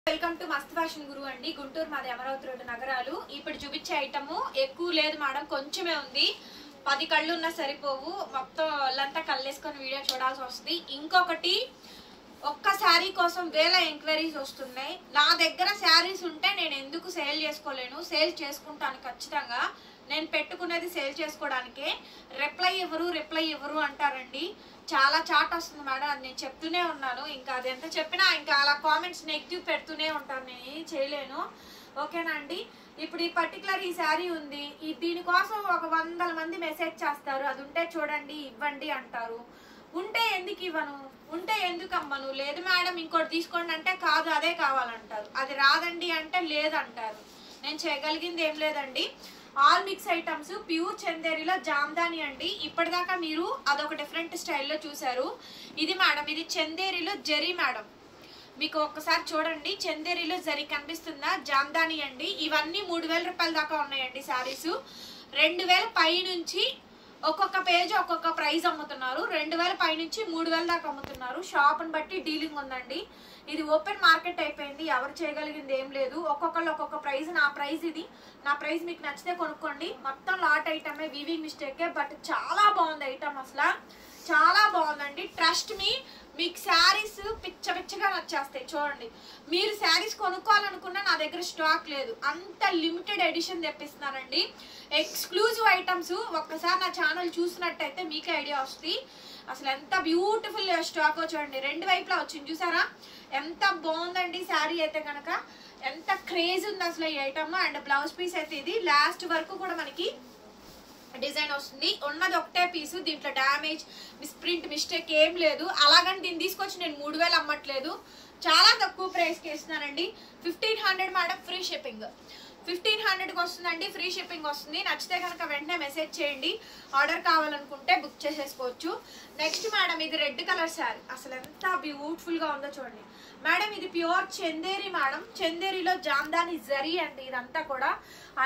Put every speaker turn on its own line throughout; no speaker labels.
Welcome to మస్త్ fashion గురు అండి. గుంటూరు మాది అమరావతి రోడ్డు నగరాలు. ఇప్పుడు చూపించే ఐటమ్ ఎక్కువ లేదు మేడం, కొంచెమే ఉంది. 10 కళ్ళు ఉన్నా సరిపోవు, మొత్తం వాళ్ళంతా కళ్ళేసుకొని వీడియో చూడాల్సి వస్తుంది. ఇంకొకటి, ఒక్క శారీ కోసం వేల ఎంక్వైరీస్ వస్తున్నాయి. నా దగ్గర శారీస్ ఉంటే నేను ఎందుకు సేల్ చేసుకోలేను? సేల్ చేసుకుంటాను ఖచ్చితంగా. నేను పెట్టుకునేది సేల్ చేసుకోవడానికే. రిప్లై ఇవ్వరు అంటారండి. చాలా చాట్ వస్తుంది మేడం, అది నేను చెప్తూనే ఉన్నాను. ఇంకా అది ఎంత చెప్పినా ఇంకా అలా కామెంట్స్ నెగిటివ్ పెడుతూనే ఉంటాను, నేను ఏం చేయలేను. ఓకేనా అండి. ఇప్పుడు ఈ పర్టికులర్ ఈ శారీ ఉంది, దీనికోసం ఒక 100 మంది మెసేజ్ చేస్తారు. అది ఉంటే చూడండి ఇవ్వండి అంటారు. ఉంటే ఎందుకు ఇవ్వను, ఉంటే ఎందుకు అమ్మను? లేదు మేడం ఇంకోటి తీసుకోండి అంటే కాదు అదే కావాలంటారు. అది రాదండి అంటే లేదంటారు. నేను చేయగలిగింది ఏం లేదండి. ఆల్ మిక్స్ ఐటమ్స్, ప్యూర్ చందేరిలో జామ్దాని అండి. ఇప్పటిదాకా మీరు అదొక డిఫరెంట్ స్టైల్లో చూసారు. ఇది మేడం, ఇది చందేరిలో జరీ మేడం. మీకు ఒక్కసారి చూడండి, చందేరిలో జరీ కనిపిస్తుందా? జామ్దాని అండి. ఇవన్నీ 3000 రూపాయల దాకా ఉన్నాయండి శారీస్. 2000 పై నుంచి ఒక్కొక్క పేజ్ ఒక్కొక్క ప్రైస్ అమ్ముతున్నారు. 2000 పై నుంచి 3000 దాకా అమ్ముతున్నారు. షాప్ని బట్టి డీలింగ్ ఉందండి. ఇది ఓపెన్ మార్కెట్ అయిపోయింది, ఎవరు చేయగలిగింది ఏం లేదు. ఒక్కొక్కళ్ళు ఒక్కొక్క ప్రైస్. నా ప్రైస్ ఇది, నా ప్రైస్ మీకు నచ్చితే కొనుక్కోండి. మొత్తం లాట్ ఐటమే, వీవింగ్ మిస్టేకే, బట్ చాలా బాగుంది ఐటమ్, అసలు చాలా బాగుందండి. ట్రస్ట్ మీ, మీకు శారీస్ పిచ్చగా నచ్చేస్తాయి. చూడండి, మీరు శారీస్ కొనుక్కోవాలనుకున్నా నా దగ్గర స్టాక్ లేదు, అంత లిమిటెడ్ ఎడిషన్ తెప్పిస్తున్నానండి. Exclusive items. ఒక్కసారి నా ఛానల్ చూసినట్టయితే మీకే ఐడియా వస్తుంది. అసలు ఎంత బ్యూటిఫుల్ స్టాక్ చూడండి, 2 వైపులా వచ్చింది చూసారా? ఎంత బాగుందండి శారీ అయితే కనుక. ఎంత క్రేజ్ ఉంది అసలు ఈ ఐటమ్. అండ్ బ్లౌజ్ పీస్ అయితే ఇది లాస్ట్ వరకు కూడా మనకి డిజైన్ వస్తుంది. ఉన్నది ఒకటే పీసు, దీంట్లో డ్యామేజ్, మిస్ప్రింట్, మిస్టేక్ ఏం లేదు. అలాగని దీన్ని తీసుకొచ్చి నేను 3000 అమ్మట్లేదు, చాలా తక్కువ ప్రైస్కి ఇస్తున్నానండి. 1500 మేడం, ఫ్రీ షిప్పింగ్. 1500కి వస్తుందండి, ఫ్రీ షిప్పింగ్ వస్తుంది. నచ్చితే కనుక వెంటనే మెసేజ్ చేయండి. ఆర్డర్ కావాలనుకుంటే బుక్ చేసేసుకోవచ్చు. నెక్స్ట్ మేడం, ఇది రెడ్ కలర్ శారీ, అసలు ఎంత బ్యూటిఫుల్గా ఉందో చూడండి మేడం. ఇది ప్యూర్ చందేరి మేడం. చందేరిలో జామ్దాని జరీ అండి. ఇదంతా కూడా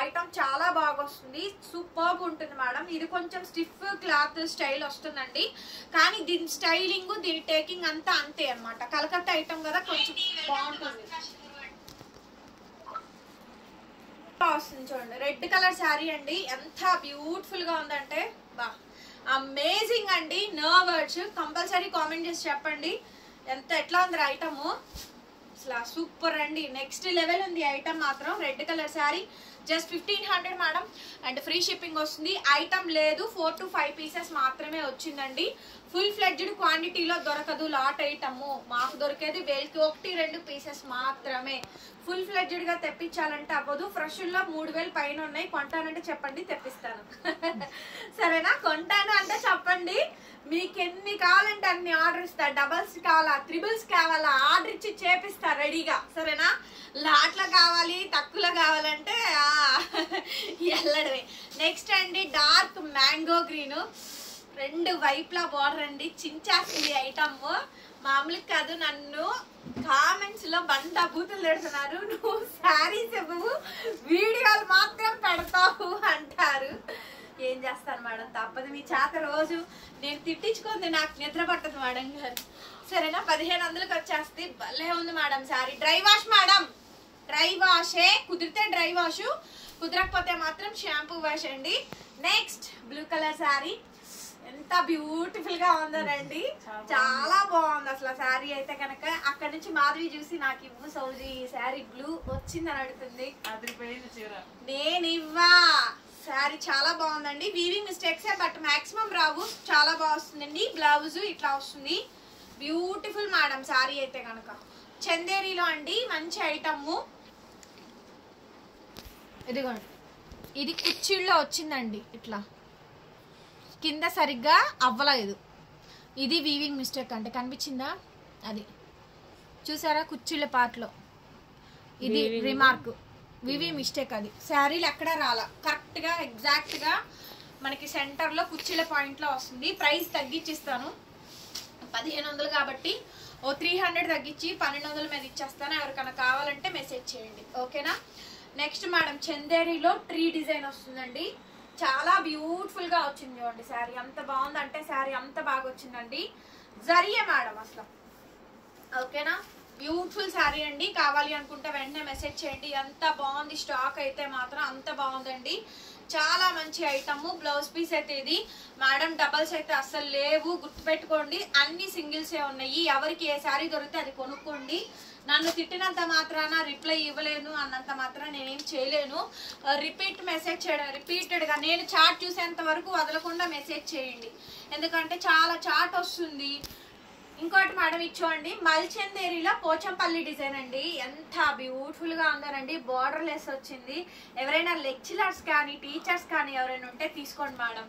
ఐటమ్ చాలా బాగా వస్తుంది, సూపర్బ్ ఉంటుంది మేడం. ఇది కొంచెం స్టిఫ్ క్లాత్ స్టైల్ వస్తుందండి, కానీ దీని స్టైలింగ్, దీని టేకింగ్ అంతా అంతే అనమాట. కలకత్తా ఐటమ్ కదా, కొంచెం బాగుంటుంది. వస్తుంది చూడండి, రెడ్ కలర్ శారీ అండి. ఎంత బ్యూటిఫుల్ గా ఉందంటే బా, అమేజింగ్ అండి. No words. కంపల్సరీ కామెంట్ చేసి చెప్పండి ఎట్లా ఉంది ఐటమ్. అసలు సూపర్ అండి, నెక్స్ట్ లెవెల్ ఉంది ఐటమ్ మాత్రం. Red colour sari just 1500 madam, and free shipping వస్తుంది. ఐటమ్ లేదు, 4 to 5 పీసెస్ మాత్రమే వచ్చిందండి. ఫుల్ ఫ్లెడ్జ్డ్ క్వాంటిటీలో దొరకదు లాట్ ఐటమ్. మాకు దొరికేది 1-2 పీసెస్ మాత్రమే. ఫుల్ ఫ్లెడ్జ్డ్ గా తెప్పించాలంటే అవ్వదు. ఫ్రెష్లో 3000 పైన ఉన్నాయి. కొంటానంటే చెప్పండి, తెప్పిస్తాను. సరేనా? కొంటాను అంటే చెప్పండి, మీకు ఎన్ని కావాలంటే అన్ని ఆర్డర్ ఇస్తా. డబల్స్ కావాలా, త్రిబుల్స్ కావాలా, ఆర్డర్ ఇచ్చి చేపిస్తా రెడీగా. సరేనా? లాట్లో కావాలి, తక్కువలో కావాలంటే ఎల్లడమే. నెక్స్ట్ అండి, డార్క్ మ్యాంగో గ్రీన్, 2 వైపులా బార్డర్ అండి. చించేస్తుంది ఐటమ్, మామూలుగా కాదు. నన్ను కామెంట్స్ లో బండా బూతులు పెడుతున్నారు, నువ్వు శారీస్ ఇవ్వవు, వీడియోలు మాత్రం పెడతావు అంటారు. ఏం చేస్తాను మేడం, తప్పదు. మీ చేత రోజు నేను తిట్టించుకుంది, నాకు నిద్ర పట్టదు మేడం గారు. సరేనా? 1500కి వచ్చేస్తే భలే ఉంది madam sari. Dry wash madam, dry వాషే. కుదిరితే డ్రై వాష్, కుదరకపోతే మాత్రం షాంపూ వాష్ అండి. నెక్స్ట్ బ్లూ కలర్ శారీ, ఎంత బ్యూటిఫుల్ గా ఉందోనండి, చాలా బాగుంది అసలు శారీ అయితే కనుక. అక్కడ నుంచి మాధవి చూసి నాకు ఇవ్వు సౌజీ, ఈ శారీ బ్లూ వచ్చిందని అడుగుతుంది. నేను ఇవ్వా. శారీ చాలా బాగుందండి. వీవింగ్ మిస్టేక్సే, బట్ మాక్సిమం రావు. చాలా బాగా వస్తుందండి. బ్లౌజ్ ఇట్లా వస్తుంది, బ్యూటిఫుల్ మేడం శారీ అయితే కనుక. చందేరిలో అండి, మంచి ఐటమ్. ఇదిగోండి, ఇది కుచ్చిళ్ళలో వచ్చిందండి, ఇట్లా కింద సరిగ్గా అవ్వలేదు. ఇది వీవింగ్ మిస్టేక్ అంటే కనిపించిందా? అది చూసారా, కుచ్చిళ్ళ పార్ట్లో ఇది రిమార్క్, వీవింగ్ మిస్టేక్. అది శారీలు ఎక్కడా రాలా, కరెక్ట్గా ఎగ్జాక్ట్గా మనకి సెంటర్లో కుచ్చిళ్ళ పాయింట్లో వస్తుంది. ప్రైస్ తగ్గించిస్తాను, 1500 కాబట్టి ఓ 300 తగ్గించి 1200 మీద ఇచ్చేస్తాను. ఎవరికైనా కావాలంటే మెసేజ్ చేయండి, ఓకేనా? నెక్స్ట్ మేడం, చందేరిలో ట్రీ డిజైన్ వస్తుందండి. చాలా బ్యూటిఫుల్ గా వచ్చింది చూడండి శారీ. అంత బాగుందంటే శారీ అంత బాగా వచ్చిందండి. జరియే మేడం అసలు, ఓకేనా? బ్యూటిఫుల్ శారీ అండి. కావాలి అనుకుంటే వెంటనే మెసేజ్ చేయండి. ఎంత బాగుంది స్టాక్ అయితే మాత్రం అంత బాగుందండి. చాలా మంచి ఐటమ్. బ్లౌజ్ పీస్ అయితే ఇది మేడం, డబల్స్ అయితే అస్సలు లేవు, గుర్తుపెట్టుకోండి. అన్ని సింగిల్సే ఉన్నాయి. ఎవరికి ఏ శారీ దొరికితే అది కొనుక్కోండి. నన్ను తిట్టినంత మాత్రాన రిప్లై ఇవ్వలేను అన్నంత మాత్రాన నేనేం చేయలేను. రిపీట్ మెసేజ్ చేయడం, రిపీటెడ్గా నేను చాట్ చూసేంత వరకు వదలకుండా మెసేజ్ చేయండి, ఎందుకంటే చాలా చాట్ వస్తుంది. ఇంకోటి మేడం ఇచ్చోండి, మల్చందేరిలో పోచంపల్లి డిజైన్ అండి. ఎంత బ్యూటిఫుల్ గా ఉందోనండి. బార్డర్ లెస్ వచ్చింది. ఎవరైనా లెక్చరర్స్ కానీ టీచర్స్ కానీ ఎవరైనా ఉంటే తీసుకోండి మేడం.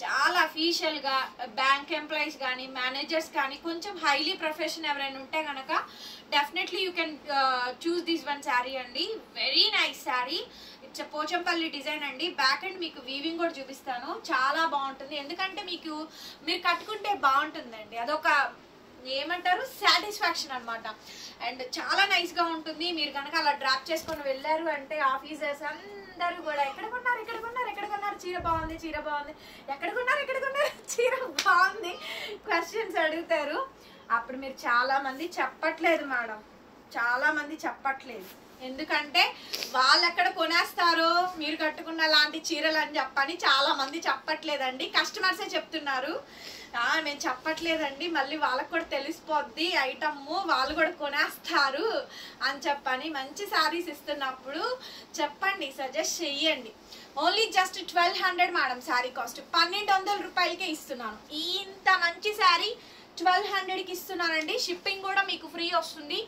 చాలా అఫీషియల్ గా బ్యాంక్ ఎంప్లాయీస్ కానీ మేనేజర్స్ కానీ కొంచెం హైలీ ప్రొఫెషన్ ఎవరైనా ఉంటే కనుక definitely you can choose this one sari అండి. Very nice sari. It's Pochampally design అండి. బ్యాక్ అండ్ మీకు వీవింగ్ కూడా చూపిస్తాను. చాలా బాగుంటుంది, ఎందుకంటే మీరు కట్టుకుంటే బాగుంటుందండి. అదొక ఏమంటారు, సాటిస్ఫాక్షన్ అనమాట. అండ్ చాలా నైస్ గా ఉంటుంది. మీరు కనుక అలా డ్రాప్ చేసుకొని వెళ్ళారు అంటే ఆఫీసర్స్ అందరూ కూడా ఎక్కడ కొన్నారు చీర బాగుంది, చీర బాగుంది, ఎక్కడ కొన్నారు చీర బాగుంది క్వశ్చన్స్ అడుగుతారు. అప్పుడు మీరు చాలా మంది చెప్పట్లేదు మేడం, చాలా మంది చెప్పట్లేదు. ఎందుకంటే వాళ్ళు ఎక్కడ కొనేస్తారో మీరు కట్టుకున్న లాంటి చీరలు అని చెప్పని చాలా మంది చెప్పట్లేదండి. కస్టమర్సే చెప్తున్నారు, మేము చెప్పట్లేదండి, మళ్ళీ వాళ్ళకు కూడా తెలిసిపోద్ది ఐటమ్, వాళ్ళు కూడా కొనేస్తారు అని చెప్పని. మంచి శారీస్ ఇస్తున్నప్పుడు చెప్పండి, సజెస్ట్ చెయ్యండి. Only just 1200 madam sari cost. 1200 రూపాయలకే ఇస్తున్నాను. ఇంత మంచి శారీ 1200కి ఇస్తున్నానండి. షిప్పింగ్ కూడా మీకు ఫ్రీ వస్తుంది.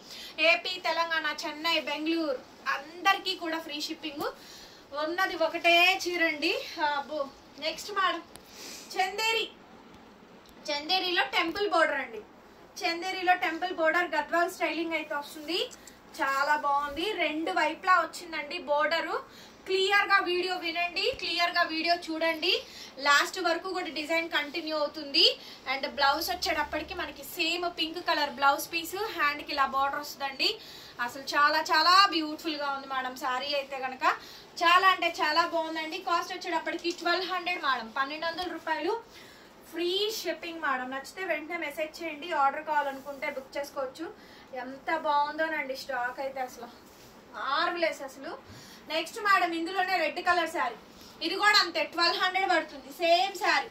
ఏపీ, తెలంగాణ, చెన్నై, బెంగళూరు అందరికీ కూడా ఫ్రీ షిప్పింగ్. ఉన్నది ఒకటే చీరండి. నెక్స్ట్ మేడం చందేరిలో టెంపుల్ బోర్డర్ అండి. చందేరిలో టెంపుల్ బోర్డర్ గద్వాల్ స్టైలింగ్ అయితే వస్తుంది. చాలా బాగుంది. రెండు వైపులా వచ్చిందండి బోర్డరు. క్లియర్ గా వీడియో వినండి, క్లియర్ గా వీడియో చూడండి. లాస్ట్ వరకు కూడా డిజైన్ కంటిన్యూ అవుతుంది. అండ్ బ్లౌజ్ వచ్చేటప్పటికి మనకి same pink colour blouse piece, hand కి ఇలా బార్డర్ వస్తుందండి. అసలు చాలా చాలా బ్యూటిఫుల్ గా ఉంది మేడం శారీ అయితే కనుక. చాలా అంటే చాలా బాగుందండి. కాస్ట్ వచ్చేటప్పటికి 1200 మేడం, 1200 రూపాయలు. Free shipping madam. నచ్చితే వెంటనే మెసేజ్ చేయండి. ఆర్డర్ కావాలనుకుంటే బుక్ చేసుకోవచ్చు. ఎంత బాగుందోనండి స్టాక్ అయితే అసలు మార్వెలస్ అసలు. నెక్స్ట్ మేడం ఇందులోనే రెడ్ కలర్ శారీ. ఇది కూడా అంతే 1200 పడుతుంది. సేమ్ శారీ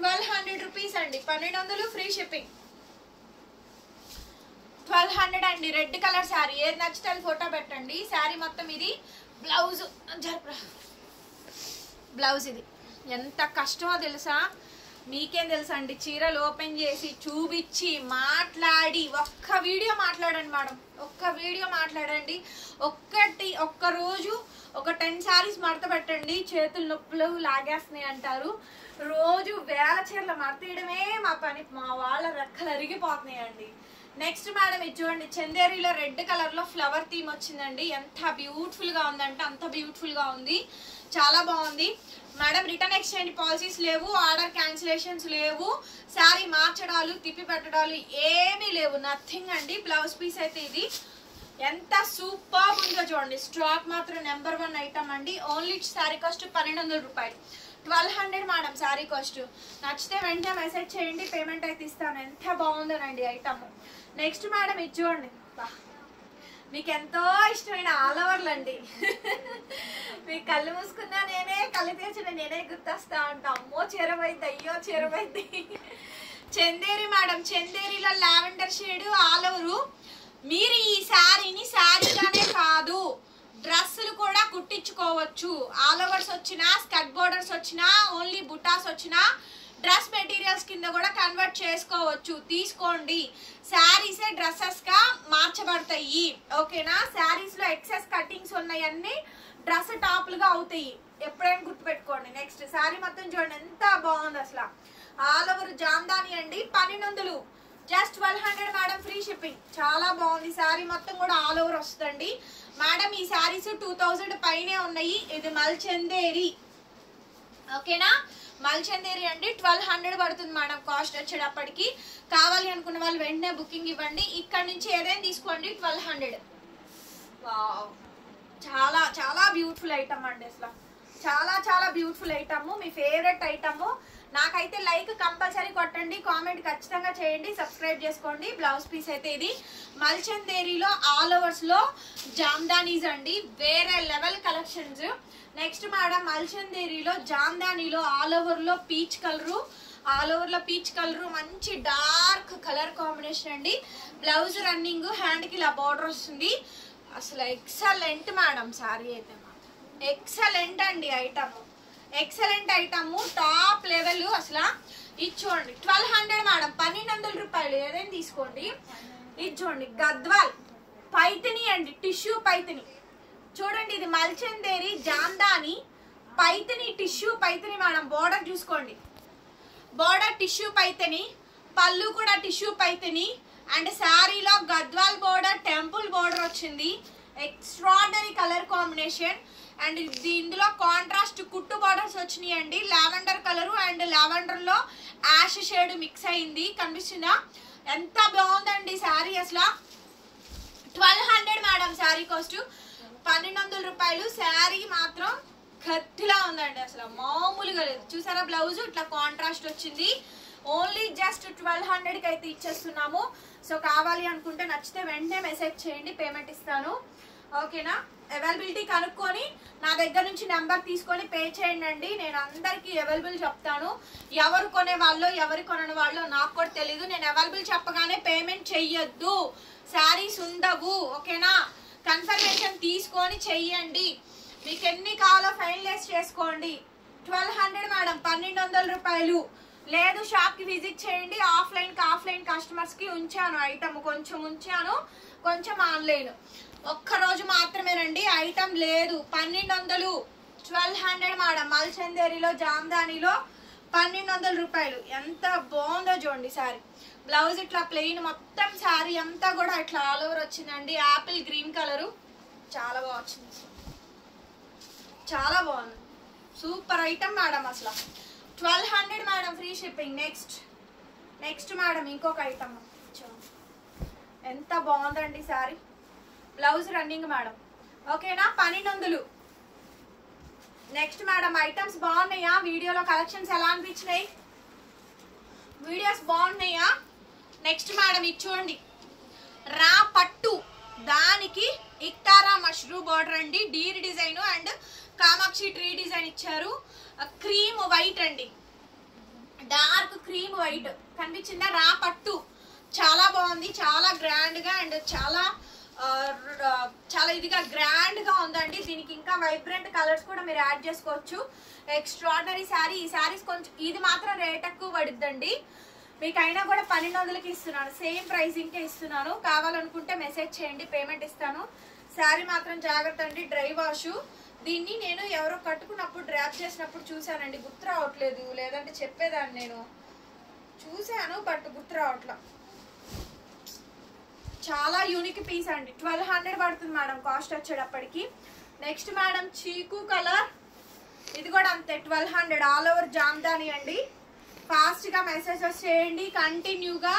1200 రూపీస్ అండి. 1200 ఫ్రీ షిప్పింగ్. 1200 అండి. Red colour sari. ఏది నచ్చితే అది ఫోటో పెట్టండి. శారీ మొత్తం ఇది. బ్లౌజ్ ఇది ఎంత కష్టమో తెలుసా, మీకేం తెలుసా అండి. చీరలు ఓపెన్ చేసి చూపించి మాట్లాడి ఒక్క వీడియో మాట్లాడండి మేడం, ఒక్క వీడియో మాట్లాడండి. ఒక్క రోజు ఒక 10 శారీస్ మడత పెట్టండి, చేతులు నొప్పులు లాగేస్తున్నాయి అంటారు. రోజు వేల చీరలు మడతీయడమే మా పని. మా వాళ్ళ రెక్కలు అరిగిపోతున్నాయండి. నెక్స్ట్ మేడం ఇది చూడండి, చందేరిలో రెడ్ కలర్ లో ఫ్లవర్ థీమ్ వచ్చిందండి. ఎంత బ్యూటిఫుల్ గా ఉందంటే అంత బ్యూటిఫుల్ గా ఉంది. చాలా బాగుంది మేడం. రిటర్న్ ఎక్స్చేంజ్ పాలసీస్ లేవు, ఆర్డర్ క్యాన్సిలేషన్స్ లేవు, శారీ మార్చడాలు తిప్పి పెట్టడాలు ఏమీ లేవు, నథింగ్ అండి. బ్లౌజ్ పీస్ అయితే ఇది ఎంత సూపర్ ఉందో చూడండి. స్టాక్ మాత్రం నెంబర్ 1 ఐటమ్ అండి. ఓన్లీ శారీ కాస్ట్ 1200 రూపాయలు. 1200 మేడం శారీ కాస్ట్. నచ్చితే వెంటనే మెసేజ్ చేయండి, పేమెంట్ అయితే ఇస్తాను. ఎంత బాగుందోనండి ఐటమ్. నెక్స్ట్ మేడం ఇది చూడండి, మీకు ఎంతో ఇష్టమైన ఆల్ ఓవర్లు అండి. మీ కళ్ళు మూసుకున్నా నేనే, కళ్ళు తెరిచిన నేనే గుర్తొస్తా అంట. అమ్మో చీరమైంది, అయ్యో చీరమైంది. చందేరి మేడం, చందేరిలో లావెండర్ షేడ్ ఆల్ ఓవరు. మీరు ఈ శారీని శారీగానే కాదు డ్రెస్సులు కూడా కుట్టించుకోవచ్చు. ఆల్ ఓవర్స్ వచ్చినా, స్కర్ట్ బోర్డర్స్ వచ్చినా, ఓన్లీ బుటాస్ వచ్చినా డ్రెస్ మెటీరియల్స్ కింద కూడా కన్వర్ట్ చేసుకోవచ్చు. తీసుకోండి. శారీసే డ్రెస్సెస్ గా మార్చబడతాయి, ఓకేనా. శారీస్ లో ఎక్సెస్ కటింగ్స్ ఉన్నాయన్నీ డ్రెస్ టాప్లుగా అవుతాయి, ఎప్పుడైనా గుర్తుపెట్టుకోండి. నెక్స్ట్ శారీ మొత్తం చూడండి ఎంత బాగుంది అసలు. ఆల్ ఓవర్ జామ్దాని అండి. 1200 జస్ట్ 1200 మేడం, ఫ్రీ షిప్పింగ్. చాలా బాగుంది. శారీ మొత్తం కూడా ఆల్ ఓవర్ వస్తుందండి మేడం. ఈ శారీస్ 2000 పైనే ఉన్నాయి. ఇది మల్చందేరి, ఓకేనా. మల్చందేరి అండి. 1200 పడుతుంది మేడం కాస్ట్ వచ్చేటప్పటికి. కావాలి అనుకున్న వాళ్ళు వెంటనే బుకింగ్ ఇవ్వండి. ఇక్కడ నుంచి ఏదైనా తీసుకోండి 1200. వావ్, చాలా చాలా బ్యూటిఫుల్ ఐటమ్ అండి అసలు. చాలా చాలా బ్యూటిఫుల్ ఐటమ్. మీ ఫేవరెట్ ఐటమ్. నాకైతే లైక్ కంపల్సరీ కొట్టండి, కామెంట్ ఖచ్చితంగా చేయండి, సబ్స్క్రైబ్ చేసుకోండి. బ్లౌజ్ పీస్ అయితే ఇది మల్చందేరిలో ఆల్ ఓవర్స్ లో జామ్దానీస్ అండి, వేరే లెవెల్ కలెక్షన్స్. నెక్స్ట్ మేడం మల్చందేరిలో జామ్దానీలో ఆల్ ఓవర్ లో పీచ్ కలర్ మంచి డార్క్ కలర్ కాంబినేషన్ అండి. బ్లౌజ్ రన్నింగ్, హ్యాండ్ కి ఇలా బార్డర్ వస్తుంది. అసలు ఎక్సలెంట్ మేడం, సారీ అయితే మాత్రం ఎక్సలెంట్ అండి. Excellent item, top level. అసలు ఇది చూడండి 1200 మేడం, 1200 రూపాయలు. ఏదైనా తీసుకోండి. ఇది చూడండి గద్వాల్ పైతని అండి, టిష్యూ పైతని. చూడండి ఇది Mulchanderi Jamdani Paithani, tissue Paithani madam. Border చూసుకోండి, బోర్డర్ టిష్యూ పైతని, పళ్ళు కూడా టిష్యూ పైతని. అండ్ శారీలో గద్వాల్ బోర్డర్, టెంపుల్ బోర్డర్ వచ్చింది. Extraordinary colour combination. అండ్ ఇందులో కాంట్రాస్ట్ కుట్టు బార్డర్స్ వచ్చినాయి అండి. లావెండర్ కలర్ అండ్ లావెండర్ లో యాష్ షేడ్ మిక్స్ అయింది, కనిపిస్తుందా? ఎంత బాగుందండి శారీ. అసలు 1200 మేడం శారీ కాస్ట్, 1200 రూపాయలు. శారీ మాత్రం గట్టిలా ఉందండి, అసలు మామూలుగా లేదు. చూసారా బ్లౌజ్ ఇట్లా కాంట్రాస్ట్ వచ్చింది. ఓన్లీ జస్ట్ 1200కి అయితే ఇచ్చేస్తున్నాము. సో కావాలి అనుకుంటే నచ్చితే వెంటనే మెసేజ్ చేయండి, పేమెంట్ ఇస్తాను. ఓకేనా? అవైలబిలిటీ కనుక్కొని నా దగ్గర నుంచి నెంబర్ తీసుకొని పే చేయండి. నేను అందరికీ అవైలబుల్ చెప్తాను. ఎవరు కొనే వాళ్ళు ఎవరు కొనని వాళ్ళు నాకు కూడా తెలీదు. నేను అవైలబుల్ చెప్పగానే పేమెంట్ చెయ్యొద్దు, శారీస్ ఉండవు. ఓకేనా? కన్ఫర్మేషన్ తీసుకొని చెయ్యండి. మీకు ఎన్ని కావాలో ఫైనలైజ్ చేసుకోండి. 1200 మేడం, 1200 రూపాయలు. లేదు షాప్ కి విజిట్ చేయండి. ఆఫ్లైన్ కస్టమర్స్ కి ఉంచాను ఐటమ్, కొంచెం ఉంచాను, కొంచెం ఆన్లైన్. ఒక్క రోజు మాత్రమేనండి, ఐటమ్ లేదు. 1200, 1200 మేడం. మల్చందేరిలో జామ్దానిలో 1200 రూపాయలు. ఎంత బాగుందో చూడండి సారీ. బ్లౌజ్ ఇట్లా ప్లెయిన్, మొత్తం శారీ అంతా కూడా ఇట్లా ఆల్ ఓవర్ వచ్చిందండి. యాపిల్ గ్రీన్ కలరు చాలా బాగా వచ్చింది, చాలా బాగుంది. Super item madam. అసలు 1200 madam, free shipping. Next madam ఇంకొక ఐటమ్. ఎంత బాగుందండి శారీ. Blouse running madam. ఓకేనా? 1200. నెక్స్ట్ మేడం ఐటమ్స్ బాగున్నాయా? వీడియోలో కలెక్షన్స్ ఎలా అనిపించినాయి? వీడియోస్ బాగున్నాయా? నెక్స్ట్ మేడం ఇది చూడండి, రా పట్టు, దానికి ఇక్తారా మష్రూ బార్డర్ అండి. Deere design and Kamakshi tree design ఇచ్చారు. క్రీమ్ వైట్ అండి, డార్క్ క్రీమ్ వైట్ కనిపించిందా? రా పట్టు చాలా బాగుంది, చాలా గ్రాండ్ గా అండ్ చాలా ఇదిగా గ్రాండ్ గా ఉందండి. దీనికి ఇంకా వైబ్రెంట్ కలర్స్ కూడా మీరు యాడ్ చేసుకోవచ్చు. ఎక్స్ట్రాడినరీ శారీ. ఈ శారీస్ కొంచెం, ఇది మాత్రం రేట్ ఎక్కువ పడుద్దండి. మీకైనా కూడా 1200కి ఇస్తున్నాను, సేమ్ ప్రైసింగ్ కే ఇస్తున్నాను. కావాలనుకుంటే మెసేజ్ చేయండి, పేమెంట్ ఇస్తాను. శారీ మాత్రం జాగ్రత్త అండి, డ్రై వాష్. దీన్ని నేను ఎవరో కట్టుకున్నప్పుడు డ్రాప్ చేసినప్పుడు చూసానండి, గుర్తు రావట్లేదు. లేదంటే చెప్పేదాన్ని, నేను చూసాను బట్ గుర్తు రావట్లా. చాలా యూనిక్ పీస్ అండి. 1200 పడుతుంది మేడం కాస్ట్ వచ్చేటప్పటికి. నెక్స్ట్ మేడం చీకు కలర్, ఇది కూడా అంతే 1200. ఆల్ ఓవర్ జామ్దాని అండి. ఫాస్ట్ గా మెసేజెస్ చేయండి, కంటిన్యూగా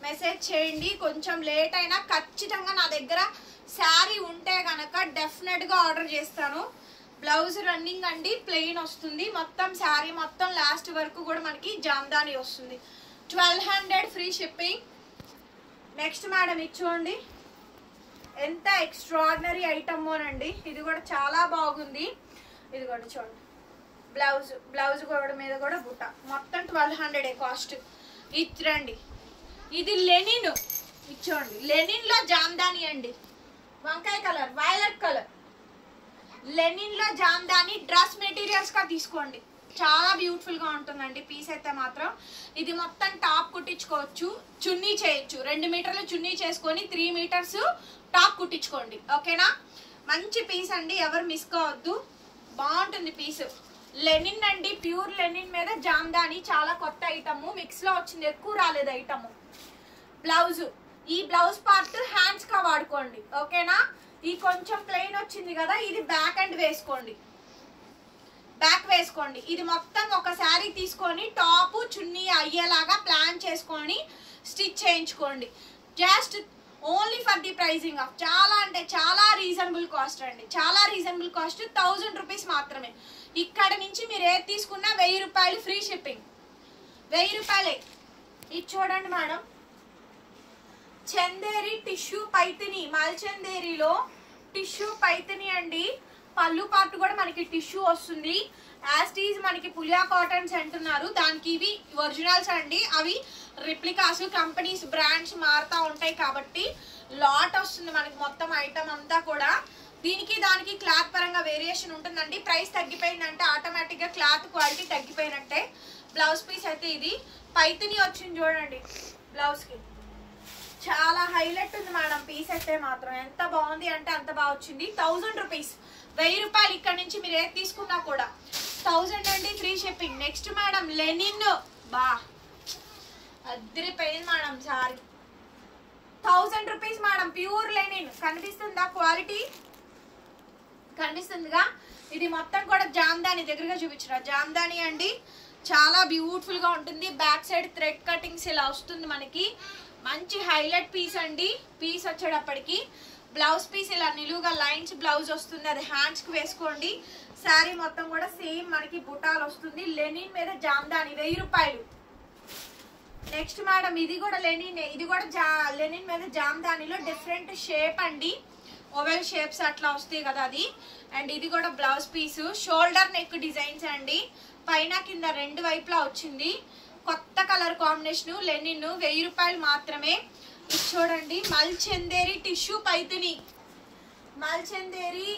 మెసేజ్ చేయండి. కొంచెం లేట్ అయినా ఖచ్చితంగా నా దగ్గర శారీ ఉంటే గనక డెఫినెట్ గా ఆర్డర్ చేస్తాను. బ్లౌజ్ రన్నింగ్ అండి, ప్లెయిన్ వస్తుంది. మొత్తం శారీ మొత్తం లాస్ట్ వరకు కూడా మనకి జామ్దాని వస్తుంది. 1200 ఫ్రీ షిప్పింగ్. నెక్స్ట్ మేడం ఇది చూడండి, ఎంత ఎక్స్ట్రాడినరీ ఐటమ్ అండి. ఇది కూడా చాలా బాగుంది. ఇది కూడా చూడండి, బ్లౌజ్ కూడా మీద కూడా బుట్ట. మొత్తం 1200 కాస్ట్. ఇది రండి, ఇది లెనిన్. ఇది చూడండి, లెనిన్ లో జామ్దాని అండి. వంకాయ కలర్, వైలెట్ కలర్, లెనిన్ లో జామ్దాని. డ్రెస్ మెటీరియల్స్ గా తీసుకోండి, చాలా బ్యూటిఫుల్ గా ఉంటుందండి పీస్ అయితే మాత్రం. ఇది మొత్తం టాప్ కుట్టించుకోవచ్చు, చున్నీ చేయొచ్చు. 2 మీటర్లు చున్నీ చేసుకొని 3 మీటర్స్ టాప్ కుట్టించుకోండి. ఓకేనా? మంచి పీస్ అండి, ఎవరు మిస్ కావద్దు. బాగుంటుంది పీస్. లెనిన్ అండి, ప్యూర్ లెనిన్ మీద జామ్దాని. చాలా కొత్త ఐటమ్, మిక్స్ లో వచ్చింది, ఎక్కువ రాలేదు ఐటమ్. బ్లౌజ్, ఈ బ్లౌజ్ పార్ట్ హ్యాండ్స్ గా వాడుకోండి. ఓకేనా? ఈ కొంచెం ప్లెయిన్ వచ్చింది కదా, ఇది బ్యాక్ అండ్ వేసుకోండి, బ్యాక్ వేసుకోండి. ఇది మొత్తం ఒక శారీ తీసుకొని టాప్ చున్నీ అయ్యేలాగా ప్లాన్ చేసుకొని స్టిచ్ చేయించుకోండి. Just only for the pricing of, చాలా అంటే చాలా రీజనబుల్ కాస్ట్ అండి. చాలా రీజనబుల్ కాస్ట్, 1000 రూపీస్ మాత్రమే. ఇక్కడ నుంచి మీరు ఏది తీసుకున్నా 1000 రూపాయలు ఫ్రీ షిప్పింగ్. 1000 రూపాయలే. ఇది చూడండి మేడం, చందేరి టిష్యూ పైతిని, మల్చందేరిలో టిష్యూ పైతిని అండి. పళ్ళు పార్ట్ కూడా మనకి టిష్యూ వస్తుంది. యాస్టీజ్ మనకి పులియా కాటన్స్ అంటున్నారు, దానికి ఇవి ఒరిజినల్స్ అండి. అవి రిప్లికాస్, కంపెనీస్ బ్రాండ్స్ మారుతూ ఉంటాయి కాబట్టి లాట్ వస్తుంది మనకి మొత్తం ఐటమ్ అంతా కూడా. దీనికి దానికి క్లాత్ పరంగా వేరియేషన్ ఉంటుందండి. ప్రైస్ తగ్గిపోయిందంటే ఆటోమేటిక్గా క్లాత్ క్వాలిటీ తగ్గిపోయినట్టే. బ్లౌజ్ పీస్ అయితే ఇది పైతిని వచ్చింది చూడండి. బ్లౌజ్కి చాలా హైలైట్ ఉంది మేడం. పీస్ అయితే మాత్రం ఎంత బాగుంది అంటే అంత బాగా వచ్చింది. 1000 రూపీస్, 1000 రూపాయలు. ఇక్కడ నుంచి మీరు ఏది తీసుకున్నా కూడా 1000 అండి, free shipping. Next madam linen, బా అద్దరిపోయింది madam sari. 1000 rupees madam, pure linen. కనిపిస్తుందా క్వాలిటీ? కనిపిస్తుందిగా. ఇది మొత్తం కూడా జామ్దాని, దగ్గరగా చూపించరా, జామ్దాని అండి. చాలా బ్యూటిఫుల్ గా ఉంటుంది. బ్యాక్ సైడ్ థ్రెడ్ కటింగ్స్ ఇలా వస్తుంది మనకి. మంచి హైలైట్ పీస్ అండి. పీస్ వచ్చేటప్పటికి బ్లౌజ్ పీస్ ఇలా నిలువుగా లైన్స్ బ్లౌజ్ వస్తుంది, అది హ్యాండ్స్ కి వేసుకోండి. శారీ మొత్తం కూడా సేమ్ మనకి బుటాలు వస్తుంది. లెనిన్ మీద జామ్దాని, 1000 రూపాయలు. నెక్స్ట్ మేడం ఇది కూడా లెనిన్, ఇది కూడా లెనిన్ మీద జామ్దానిలో డిఫరెంట్ షేప్ అండి. ఓవెల్ షేప్స్ అట్లా వస్తాయి కదా అది. అండ్ ఇది కూడా blouse piece, shoulder neck designs అండి. పైన కింద రెండు వైపులా వచ్చింది. కొత్త కలర్ కాంబినేషన్. లెనిన్, 1000 రూపాయలు మాత్రమే. ఇది చూడండి, Mulchanderi tissue Paithani, Mulchanderi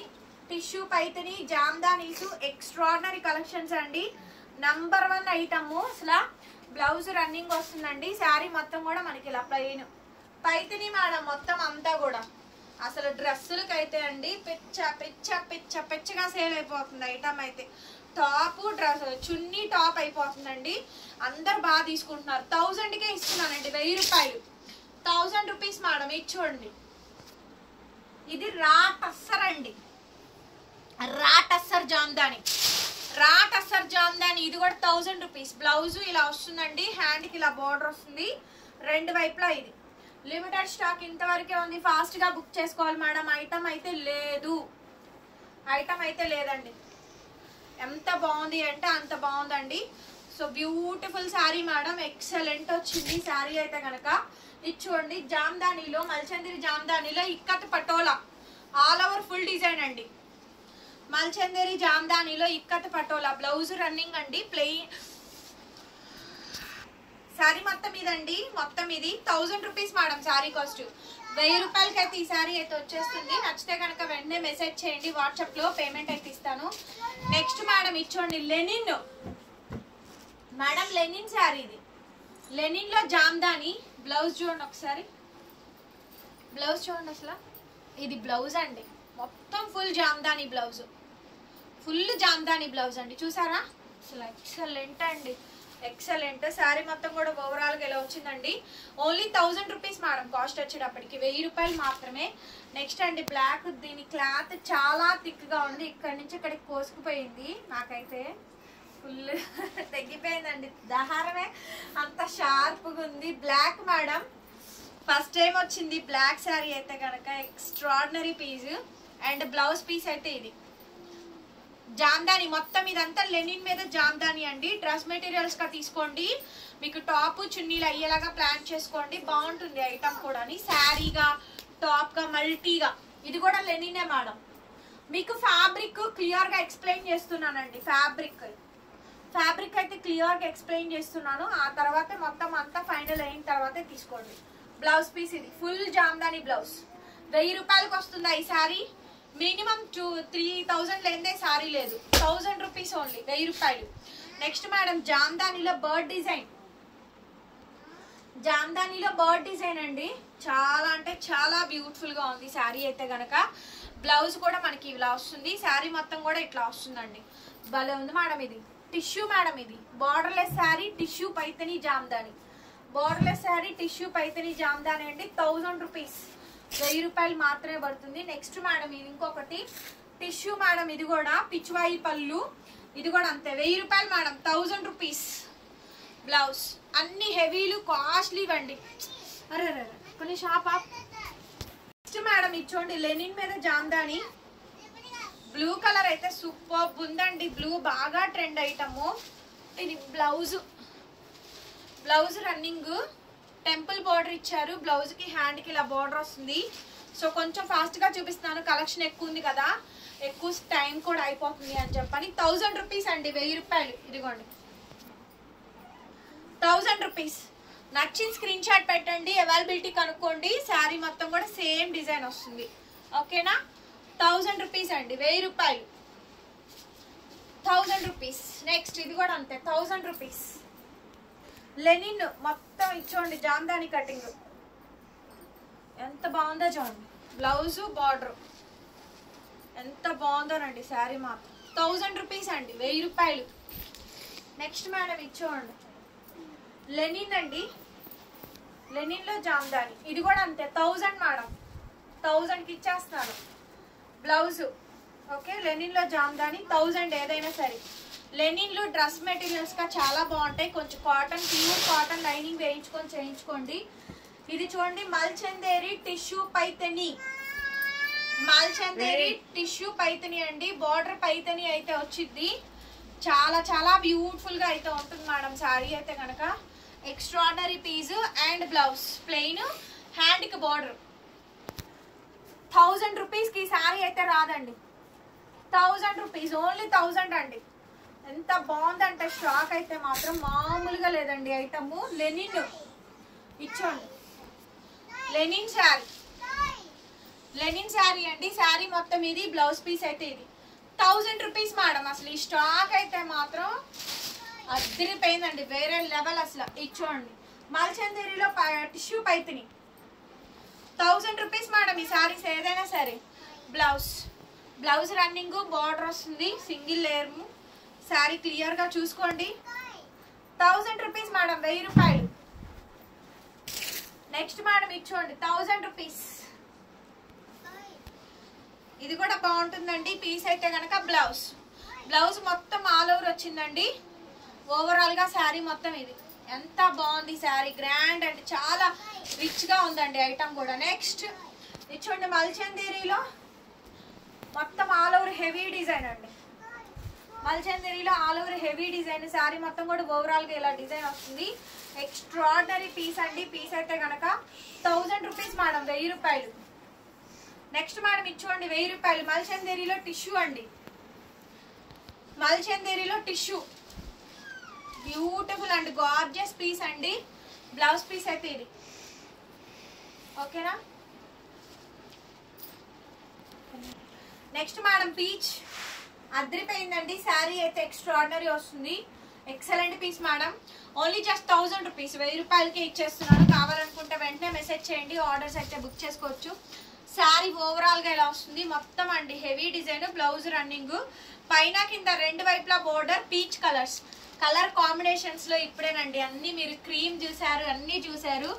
tissue Paithani Jamdanis. Extraordinary collections అండి. Number 1 item. అసలు బ్లౌజ్ రన్నింగ్ వస్తుందండి. శారీ మొత్తం కూడా మనకి ఇలా ప్లెయిన్ పైతిని మేడం. మొత్తం అంతా కూడా అసలు డ్రెస్సులకైతే అండి పిచ్చ పిచ్చ పిచ్చ పిచ్చగా సేల్ అయిపోతుంది ఐటమ్ అయితే. టాప్ డ్రెస్, చున్నీ టాప్ అయిపోతుందండి. అందరు బాగా తీసుకుంటున్నారు. 1000కే ఇస్తున్నానండి, 1000 రూపాయలు. 1000 రూపీస్ మేడం. ఇది చూడండి, ఇది రా టస్సర్ అండి, రా టస్సర్ జామ్దాని, రా టస్సర్ జామ్దాని. ఇది కూడా 1000 రూపీస్. బ్లౌజ్ ఇలా వస్తుందండి, హ్యాండ్కి ఇలా బార్డర్ వస్తుంది రెండు వైపులా. ఇది లిమిటెడ్ స్టాక్, ఇంతవరకే ఉంది. ఫాస్ట్ గా బుక్ చేసుకోవాలి మేడం. ఐటమ్ అయితే లేదు, ఐటమ్ అయితే లేదండి. ఎంత బాగుంది అంటే అంత బాగుందండి. So beautiful sari madam, excellent వచ్చింది శారీ అయితే కనుక. ఇది చూడండి, జామ్దానిలో, మల్చందిరి జామ్దానిలో ikat Patola, all over full design అండి. మల్చందేరి జామ్దానిలో ఇక్కత్ పటోలా. బ్లౌజ్ రన్నింగ్ అండి, ప్లెయిన్ శారీ మొత్తం ఇదండి. మొత్తం ఇది 1000 రూపీస్ మేడం. శారీ కాస్ట్ 1000 రూపాయలకి అయితే ఈ శారీ అయితే వచ్చేస్తుంది. నచ్చితే కనుక వెంటనే మెసేజ్ చేయండి, వాట్సాప్ లో పేమెంట్ అయితే ఇస్తాను. నెక్స్ట్ మేడం ఇచ్చోండి, లెనిన్ మేడం, లెనిన్ శారీ. ఇది లెనిన్ లో జామ్దాని. బ్లౌజ్ చూడండి ఒకసారి, బ్లౌజ్ చూడండి అసలు. ఇది బ్లౌజ్ అండి, మొత్తం full Jamdani blouse, full Jamdani blouse అండి. చూసారా అసలు ఎక్సలెంట్ అండి, ఎక్సలెంట్. శారీ మొత్తం కూడా ఓవరాల్ గా ఇలా వచ్చిందండి. ఓన్లీ 1000 రూపీస్ మేడం కాస్ట్ వచ్చేటప్పటికి, 1000 రూపాయలు మాత్రమే. నెక్స్ట్ అండి బ్లాక్. దీని క్లాత్ చాలా థిక్ గా ఉంది, ఇక్కడ నుంచి ఇక్కడికి కోసుకుపోయింది. నాకైతే ఫుల్ తగ్గిపోయిందండి, దహారమే అంత షార్ప్ గా ఉంది. బ్లాక్ మేడం, ఫస్ట్ టైం వచ్చింది బ్లాక్ శారీ అయితే కనుక. Extraordinary piece. And blouse piece అయితే ఇది జామ్దాని. మొత్తం ఇదంతా లెనిన్ మీద జామ్దాని అండి. డ్రెస్ మెటీరియల్స్ గా తీసుకోండి, మీకు టాప్ చున్నీలు అయ్యేలాగా ప్లాన్ చేసుకోండి, బాగుంటుంది ఐటమ్ కూడా. శారీగా, టాప్ గా, మల్టీగా. ఇది కూడా లెనినే మేడం. మీకు ఫ్యాబ్రిక్ క్లియర్ గా ఎక్స్ప్లెయిన్ చేస్తున్నానండి. ఫ్యాబ్రిక్ అయితే క్లియర్ గా ఎక్స్ప్లెయిన్ చేస్తున్నాను. ఆ తర్వాత మొత్తం అంతా ఫైనల్ అయిన తర్వాతే తీసుకోండి. బ్లౌజ్ పీస్ ఇది ఫుల్ జామ్దాని బ్లౌజ్. 1000 రూపాయలకు వస్తుందా ఈ శారీ? మినిమం 3000 లేదే సారీ లేదు. 1000 రూపీస్ ఓన్లీ, 1000 రూపాయలు. నెక్స్ట్ మేడం జామ్దానిలో బర్డ్ డిజైన్, జామ్దానిలో బర్డ్ డిజైన్ అండి. చాలా అంటే చాలా బ్యూటిఫుల్ గా ఉంది శారీ అయితే గనక. బ్లౌజ్ కూడా మనకి ఇలా వస్తుంది, శారీ మొత్తం కూడా ఇట్లా వస్తుందండి. భలే ఉంది మేడం. ఇది టిష్యూ మేడం, ఇది borderless sari, tissue Paithani Jamdani. Borderless sari, tissue Paithani Jamdani అండి. 1000 రూపీస్, 1000 రూపాయలు మాత్రమే పడుతుంది. నెక్స్ట్ మేడం ఇది ఇంకొకటి టిష్యూ మేడం. ఇది కూడా పిచ్వాయి పళ్ళు, ఇది కూడా అంతే, 1000 రూపాయలు మేడం. 1000 rupees blouse. అన్ని హెవీలు, కాస్ట్లీ అండి. అరే అరే కొన్ని షాప్. నెక్స్ట్ మేడం ఇచ్చోండి, లెనిన్ మీద జామ్దాని. బ్లూ కలర్ అయితే సూపర్ ఉందండి. బ్లూ బాగా ట్రెండ్ ఐటమ్. ఇది blouse, blouse running temple border ఇచ్చారు. బ్లౌజ్ కి హ్యాండ్ కి ఇలా బార్డర్ వస్తుంది. సో కొంచెం ఫాస్ట్ గా చూపిస్తున్నాను, కలెక్షన్ ఎక్కువ ఉంది కదా, ఎక్కువ టైం కూడా అయిపోతుంది అని చెప్పని. 1000 రూపీస్ అండి, 1000 రూపాయలు. ఇదిగోండి 1000 రూపీస్. నచ్చిన స్క్రీన్ షాట్ పెట్టండి, అవైలబిలిటీ కనుక్కోండి. శారీ మొత్తం కూడా సేమ్ డిజైన్ వస్తుంది. ఓకేనా? 1000 రూపీస్ అండి, 1000 రూపాయలు. 1000 రూపీస్. నెక్స్ట్ ఇది కూడా అంతే, 1000 రూపీస్. లెనిన్ మొత్తం ఇచ్చోండి, జామ్దాని కటింగ్ ఎంత బాగుందో చూడండి. బ్లౌజ్ బార్డర్ ఎంత బాగుందోనండి. శారీ మాత్రం 1000 రూపీస్ అండి, 1000 రూపాయలు. నెక్స్ట్ మేడం ఇచ్చోండి లెనిన్ అండి, లెనిన్ లో జామ్దాని. ఇది కూడా అంతే 1000 మేడం, 1000కి ఇచ్చేస్తాను. బ్లౌజ్ ఓకే, లెనిన్ లో జామ్దాని 1000 ఏదైనా సరే. లెనిన్ లో డ్రెస్ మెటీరియల్స్ గా చాలా బాగుంటాయి. కొంచెం కాటన్, ప్యూర్ కాటన్ లైనింగ్ వేయించుకొని చేయించుకోండి. ఇది చూడండి మల్చందేరి టిష్యూ పైతని, మల్చందేరి టిష్యూ పైతని అండి. బార్డర్ పైతని అయితే వచ్చింది. చాలా చాలా బ్యూటిఫుల్ గా అయితే ఉంటుంది మేడం శారీ అయితే కనుక. Extraordinary piece and blouse plain, hand కి బార్డర్. 1000 రూపీస్ కి శారీ అయితే రాదండి. 1000 రూపీస్, ఓన్లీ 1000 అండి. ఎంత బాగుందంటే స్టాక్ అయితే మాత్రం మామూలుగా లేదండి. ఐటమ్ లెనిన్ ఇచ్చోండి, లెనిన్ శారీ, లెనిన్ శారీ అండి. శారీ మొత్తం ఇది, బ్లౌజ్ పీస్ అయితే ఇది. 1000 రూపీస్ మేడం. అసలు ఈ స్టాక్ అయితే మాత్రం అద్దరిపోయిందండి, వేరే లెవెల్ అసలు. ఇచ్చోండి మల్చందేరిలో టిష్యూ పైతిని 1000 రూపీస్ మేడం. ఈ శారీస్ ఏదైనా సరే. బ్లౌజ్, బ్లౌజ్ రన్నింగ్ బార్డర్ వస్తుంది, సింగిల్ లేయర్. శారీ క్లియర్ గా చూసుకోండి. 1000 రూపీస్ మేడం, 1000 రూపాయలు. నెక్స్ట్ మేడం ఇచ్చోండి 1000 రూపీస్. ఇది కూడా బాగుంటుందండి పీస్ అయితే కనుక. బ్లౌజ్, బ్లౌజ్ మొత్తం ఆల్ ఓవర్ వచ్చిందండి. ఓవరాల్ గా శారీ మొత్తం ఇది ఎంత బాగుంది శారీ, గ్రాండ్ అండ్ చాలా రిచ్ గా ఉందండి ఐటమ్ కూడా. నెక్స్ట్ ఇచ్చోండి మల్చందేరిలో మొత్తం ఆల్ ఓవర్ హెవీ డిజైన్ అండి. మల్చందేరిలో all over heavy design. Sari మొత్తం కూడా ఓవరాల్ గా ఇలా డిజైన్ వస్తుంది. ఎక్స్ట్రాడనరీ పీస్ అండి. పీస్ అయితే కనుక 1000 రూపీస్ మేడం, 1000 రూపాయలు. నెక్స్ట్ మేడం ఇచ్చోండి 1000 రూపాయలు. మల్చందేరిలో టిష్యూ అండి, మల్చందేరిలో tissue beautiful and gorgeous piece అండి. బ్లౌజ్ పీస్ అయితే ఇది. ఓకేనా? నెక్స్ట్ మేడం పీచ్ అద్దరిపోయిందండి. శారీ అయితే ఎక్స్ట్రాడినరీ వస్తుంది. Excellent piece madam. Only just 1000 rupees, 1000 రూపాయలకే ఇచ్చేస్తున్నాను. కావాలనుకుంటే వెంటనే మెసేజ్ చేయండి, ఆర్డర్స్ అయితే బుక్ చేసుకోవచ్చు. శారీ ఓవరాల్ గా ఇలా వస్తుంది మొత్తం అండి. హెవీ డిజైన్, బ్లౌజ్ రన్నింగ్, పైన కింద రెండు వైపులా border. Peach colours, colour combinations లో ఇప్పుడేనండి అన్ని మీరు క్రీమ్ చూసారు, అన్ని చూసారు.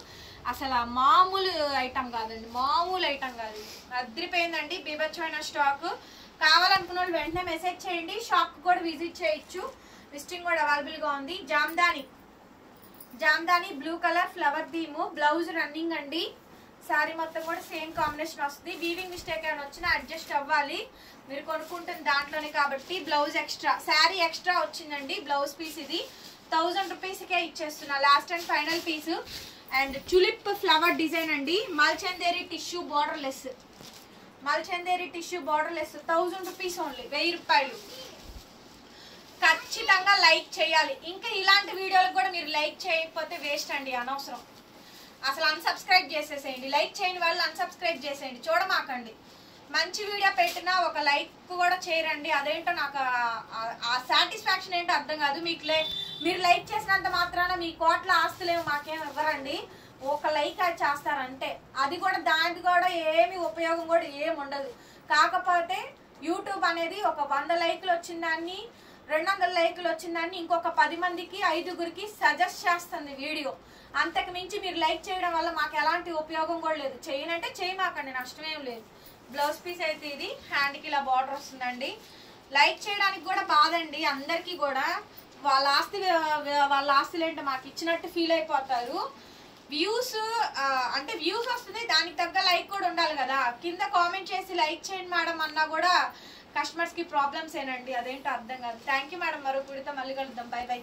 అసలు మామూలు ఐటమ్ కాదండి, మామూలు ఐటమ్ కాదు. అద్దరిపోయిందండి, బీభత్సమైన స్టాక్. కావాలనుకున్న వాళ్ళు వెంటనే మెసేజ్ చేయండి. షాప్ కూడా విజిట్ చేయొచ్చు, విజిటింగ్ కూడా అవైలబుల్ గా ఉంది. Jamdani, Jamdani blue colour flower theme. Blouse running అండి. శారీ మొత్తం కూడా సేమ్ కాంబినేషన్ వస్తుంది. వీవింగ్ మిస్టేక్ ఏమైనా వచ్చినా అడ్జస్ట్ అవ్వాలి, మీరు కొనుక్కుంటుంది దాంట్లోనే కాబట్టి. బ్లౌజ్ ఎక్స్ట్రా, శారీ ఎక్స్ట్రా వచ్చిందండి. బ్లౌజ్ పీస్ ఇది 1000 రూపీస్కే ఇచ్చేస్తున్నా. Last and final piece. And tulip flower design అండి. Mulchanderi tissue borderless, Mulchanderi tissue borderless 1000 rupees only, 1000 రూపాయలు. ఖచ్చితంగా లైక్ చేయాలి. ఇంకా ఇలాంటి వీడియోలకు కూడా మీరు లైక్ చేయకపోతే వేస్ట్ అండి, అనవసరం. అసలు అన్సబ్స్క్రైబ్ చేసేసేయండి. లైక్ చేయని వాళ్ళు అన్సబ్స్క్రైబ్ చేసేయండి, చూడమాకండి. మంచి వీడియో పెట్టినా ఒక లైక్ కూడా చేయరండి. అదేంటో నాకు ఆ సాటిస్ఫాక్షన్ ఏంటో అర్థం కాదు. మీరు లైక్ చేసినంత మాత్రాన మీ కోట్ల ఆస్తులేమో మాకేం ఇవ్వరండి. ఒక లైక్ అది చేస్తారంటే, అది కూడా దానికి కూడా ఏమి ఉపయోగం కూడా ఏమి ఉండదు. కాకపోతే యూట్యూబ్ అనేది ఒక 100 లైక్లు వచ్చిందాన్ని, 200 లైక్లు వచ్చిందాన్ని ఇంకొక 10 మందికి, 5గురికి సజెస్ట్ చేస్తుంది వీడియో. అంతకు మించి మీరు లైక్ చేయడం వల్ల మాకు ఎలాంటి ఉపయోగం కూడా లేదు. చేయనంటే చేయమాకండి, నష్టమేం లేదు. బ్లౌజ్ పీస్ అయితే ఇది, హ్యాండ్కి ఇలా బార్డర్ వస్తుందండి. లైక్ చేయడానికి కూడా బాధండి అందరికీ కూడా. వాళ్ళ ఆస్తులు ఏంటో మాకు ఇచ్చినట్టు ఫీల్ అయిపోతారు. వ్యూస్ అంటే వ్యూస్ వస్తుంది, దానికి తగ్గ లైక్ కూడా ఉండాలి కదా. కింద కామెంట్ చేసి లైక్ చేయండి మేడం అన్నా కూడా కస్టమర్స్ కి ప్రాబ్లమ్స్ ఏనండి, అదేంటో అర్థం కాదు. Thank you madam. మరో వీడియోతో మళ్ళీ కలుద్దాం. By by.